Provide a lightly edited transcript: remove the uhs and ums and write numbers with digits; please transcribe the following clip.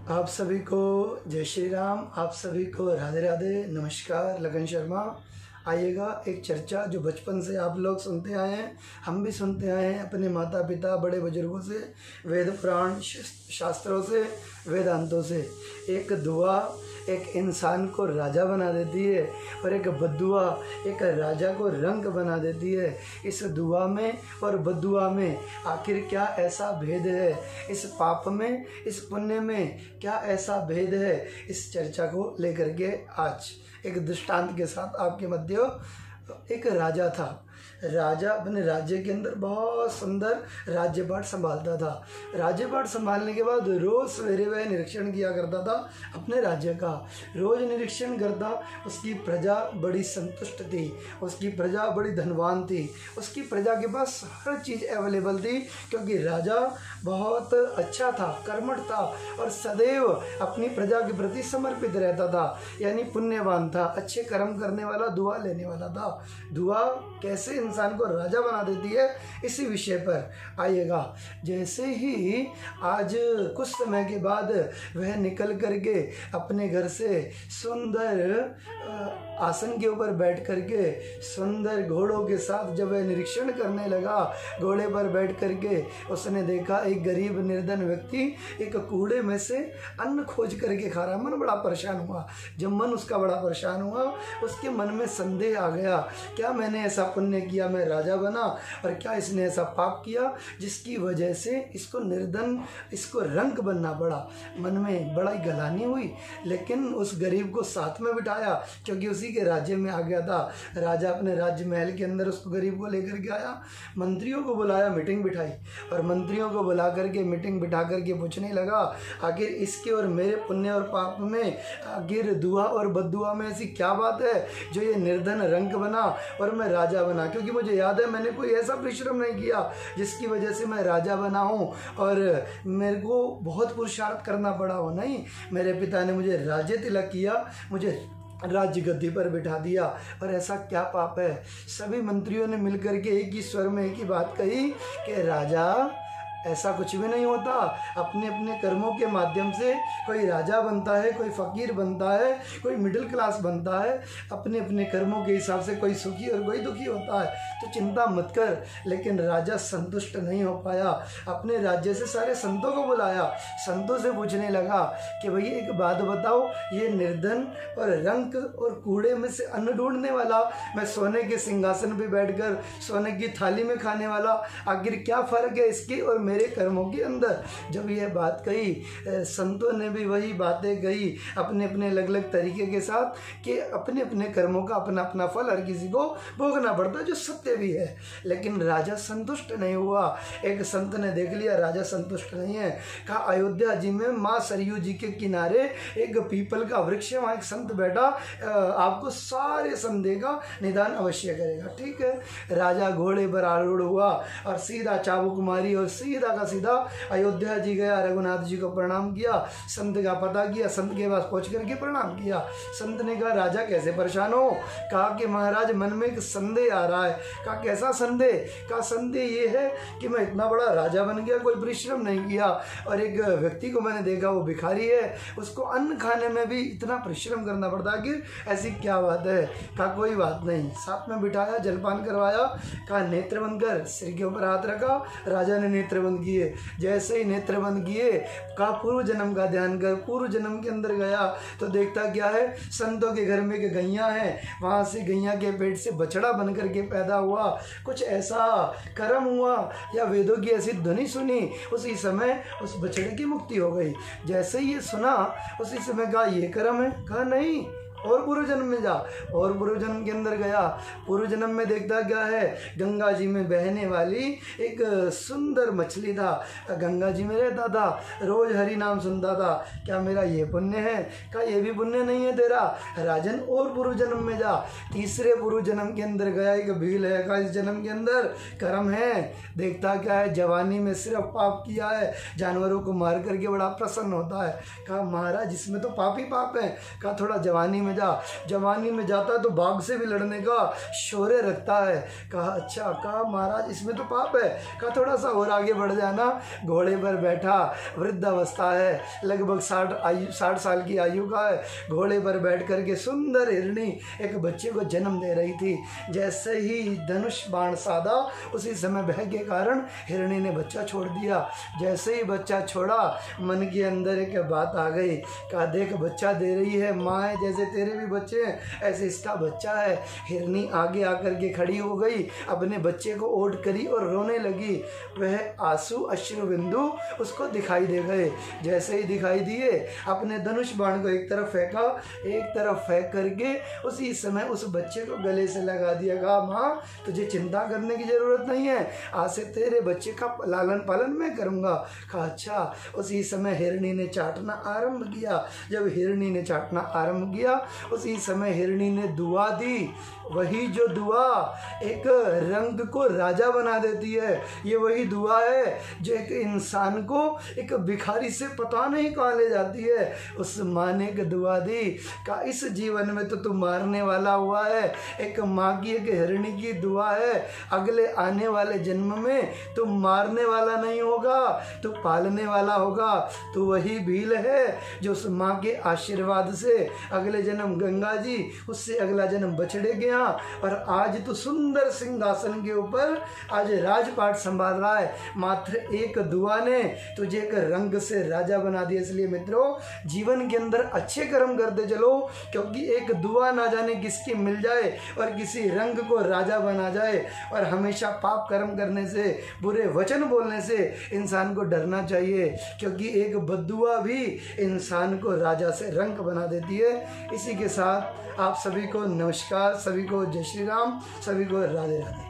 आप सभी को जय श्री राम। आप सभी को राधे राधे, नमस्कार। लगन शर्मा। आइएगा, एक चर्चा जो बचपन से आप लोग सुनते आए हैं, हम भी सुनते आए हैं अपने माता पिता बड़े बुजुर्गों से, वेद पुराण शास्त्रों से, वेदांतों से। एक दुआ एक इंसान को राजा बना देती है और एक बद्दुआ एक राजा को रंक बना देती है। इस दुआ में और बद्दुआ में आखिर क्या ऐसा भेद है? इस पाप में, इस पुण्य में क्या ऐसा भेद है? इस चर्चा को लेकर के आज एक दृष्टांत के साथ आपके मध्य। एक राजा था। राजा अपने राज्य के अंदर बहुत सुंदर राज्यपाट संभालता था। राज्यपाट संभालने के बाद रोज़ सवेरे वह निरीक्षण किया करता था अपने राज्य का। रोज़ निरीक्षण करता। उसकी प्रजा बड़ी संतुष्ट थी, उसकी प्रजा बड़ी धनवान थी, उसकी प्रजा के पास हर चीज़ अवेलेबल थी, क्योंकि राजा बहुत अच्छा था, कर्मठ था और सदैव अपनी प्रजा के प्रति समर्पित रहता था, यानी पुण्यवान था, अच्छे कर्म करने वाला, दुआ लेने वाला था। दुआ कैसे इंसान को राजा बना देती है, इसी विषय पर आइएगा। जैसे ही आज कुछ समय के बाद वह निकल करके अपने घर से सुंदर आसन के ऊपर बैठ करके सुंदर घोड़ों के साथ जब वह निरीक्षण करने लगा, घोड़े पर बैठ करके उसने देखा एक गरीब निर्धन व्यक्ति एक कूड़े में से अन्न खोज करके खा रहा। मन बड़ा परेशान हुआ। जब मन उसका बड़ा परेशान हुआ, उसके मन में संदेह आ गया, क्या मैंने ऐसा पुण्य किया, मैं राजा बना, और क्या इसने ऐसा पाप किया जिसकी वजह से इसको निर्धन, इसको रंक बनना पड़ा। मन में बड़ा गलानी हुई, लेकिन उस गरीब को साथ में बिठाया, क्योंकि उसी के राज्य में आ गया था। राजा अपने राज्य महल के अंदर उसको गरीब को लेकर के आया, मंत्रियों को बुलाया, मीटिंग बिठाई, और मंत्रियों को बुला करके मीटिंग बिठा करके पूछने लगा, आखिर इसके और मेरे पुण्य और पाप में, आखिर दुआ और बद्दुआ में ऐसी क्या बात है जो ये निर्धन रंक बना और मैं राजा बना? क्योंकि मुझे याद है मैंने कोई ऐसा परिश्रम नहीं किया जिसकी वजह से मैं राजा बना हूँ और मेरे को बहुत पुरुषार्थ करना पड़ा हो। नहीं, मेरे पिता ने मुझे राज्य तिलक किया, मुझे राज्य गद्दी पर बिठा दिया, और ऐसा क्या पाप है? सभी मंत्रियों ने मिलकर के एक ही स्वर में एक ही बात कही कि राजा, ऐसा कुछ भी नहीं होता। अपने अपने कर्मों के माध्यम से कोई राजा बनता है, कोई फ़कीर बनता है, कोई मिडिल क्लास बनता है। अपने अपने कर्मों के हिसाब से कोई सुखी और कोई दुखी होता है, तो चिंता मत कर। लेकिन राजा संतुष्ट नहीं हो पाया। अपने राज्य से सारे संतों को बुलाया, संतों से पूछने लगा कि भैया एक बात बताओ, ये निर्धन और रंक और कूड़े में से अन्न ढूंढने वाला, मैं सोने के सिंहासन पर बैठकर सोने की थाली में खाने वाला, आखिर क्या फ़र्क है इसके और मेरे कर्मों के अंदर? जब यह बात कही, संतों ने भी वही बातें कही अपने अपने अलग अलग तरीके के साथ, कि अपने अपने कर्मों का अपना अपना फल हर किसी को भोगना पड़ता है, जो सत्य भी है। लेकिन राजा संतुष्ट नहीं हुआ। एक संत ने देख लिया राजा संतुष्ट नहीं है, कहा अयोध्या जी में माँ सरयू जी के किनारे एक पीपल का वृक्ष है, वहाँ एक संत बैठा, आपको सारे संदेह का निदान अवश्य करेगा। ठीक है, राजा घोड़े पर आरूढ़ हुआ और सीधा चाबुक मारी और सीधा का सीधा अयोध्या जी गया, रघुनाथ जी को प्रणाम किया, संत का पता किया, संत के पास पहुंच करके प्रणाम किया। संत ने कहा राजा कैसे परेशान हो? कहा कि महाराज मन में एक संदेह आ रहा है। कहा कैसा संदेह? कहा संदेह ये है कि मैं इतना बड़ा राजा बन गया, कोई परिश्रम नहीं किया, और एक व्यक्ति को मैंने देखा वो भिखारी है, उसको अन्न खाने में भी इतना परिश्रम करना पड़ता है, कि ऐसी क्या बात है? कहा कोई बात नहीं। साथ में बिठाया, जलपान करवाया, कहा नेत्र बंद कर, सिर के ऊपर हाथ रखा, राजा ने नेत्र बंद किए। जैसे ही नेत्र बंद किए, कहा पूर्व जन्म का ध्यान कर। पूर्व जन्म के अंदर गया तो देखता क्या है, संतों के घर में एक गैया है, वहां से गैया के पेट से बछड़ा बन करके पैदा हुआ। कुछ ऐसा कर्म हुआ या वेदों की ऐसी ध्वनि सुनी, उसी समय उस बछड़े की मुक्ति हो गई। जैसे ही ये सुना, उसी समय कहा ये कर्म है? कहा नहीं, और पूर्व जन्म में जा। और पूर्व जन्म के अंदर गया। पूर्व जन्म में देखता क्या है, गंगा जी में बहने वाली एक सुंदर मछली था, गंगा जी में रहता था, रोज हरि नाम सुनता था। क्या मेरा ये पुण्य है? क्या ये भी पुण्य नहीं है तेरा? राजन और पूर्व जन्म में जा। तीसरे पूर्व जन्म के अंदर गया, एक भील है। का इस जन्म के अंदर कर्म है? देखता क्या है, जवानी में सिर्फ पाप किया है, जानवरों को मार करके बड़ा प्रसन्न होता है। कहा महाराज इसमें तो पाप ही पाप है। कहा थोड़ा जवानी में जा। जवानी में जाता तो बाघ से भी लड़ने का शौर्य रखता है। कहा अच्छा, कहा महाराज इसमें तो पाप है। कहा थोड़ा सा और आगे बढ़ जाना। घोड़े पर बैठा, वृद्धावस्था है, लगभग 60 साल की आयु का है। घोड़े पर बैठ करके सुंदर हिरणी एक बच्चे को जन्म दे रही थी। जैसे ही धनुष बाण साधा, उसी समय भय के कारण हिरणी ने बच्चा छोड़ दिया। जैसे ही बच्चा छोड़ा, मन के अंदर एक बात आ गई। कहा देख बच्चा दे रही है माँ है, जैसे तेरे भी बच्चे हैं ऐसे इसका बच्चा है। हिरनी आगे आकर के खड़ी हो गई, अपने बच्चे को ओढ़ करी और रोने लगी। वह आंसू अश्रु बिंदु उसको दिखाई दे गए। जैसे ही दिखाई दिए, अपने धनुष बाण को एक तरफ फेंका, एक तरफ फेंक करके उसी समय उस बच्चे को गले से लगा दिया। कहा माँ तुझे चिंता करने की जरूरत नहीं है, आज से तेरे बच्चे का लालन पालन मैं करूँगा। कहा अच्छा। उसी समय हिरणी ने चाटना आरंभ किया। जब हिरणी ने चाटना आरंभ किया, उसी समय हिरणी ने दुआ दी। वही जो दुआ एक रंग को राजा बना देती है, ये वही दुआ है जो एक इंसान को एक भिखारी से पता नहीं कहाँ ले जाती है। उस माँ ने एक दुआ दी। का इस जीवन में तो तू मारने वाला हुआ है, एक माँ की एक हिरणी की दुआ है, अगले आने वाले जन्म में तू मारने वाला नहीं होगा, तू पालने वाला होगा। तू वही भील है जो उस माँ के आशीर्वाद से अगले जन्म गंगा जी, उससे अगला जन्म बछड़े गया, और आज तो सुंदर सिंहासन के ऊपर आज राजपाट संभाल रहा है। मात्र एक दुआ ने तुझे एक रंग से राजा बना दिया। इसलिए मित्रों, जीवन के अंदर अच्छे कर्म करते चलो, क्योंकि एक दुआ ना जाने किसकी मिल जाए और किसी रंग को राजा बना जाए। और हमेशा पाप कर्म करने से, बुरे वचन बोलने से इंसान को डरना चाहिए, क्योंकि एक बद्दुआ भी इंसान को राजा से रंग बना देती है। इसी के साथ आप सभी को नमस्कार, सभी को जय श्री राम, सभी को राधे राधे।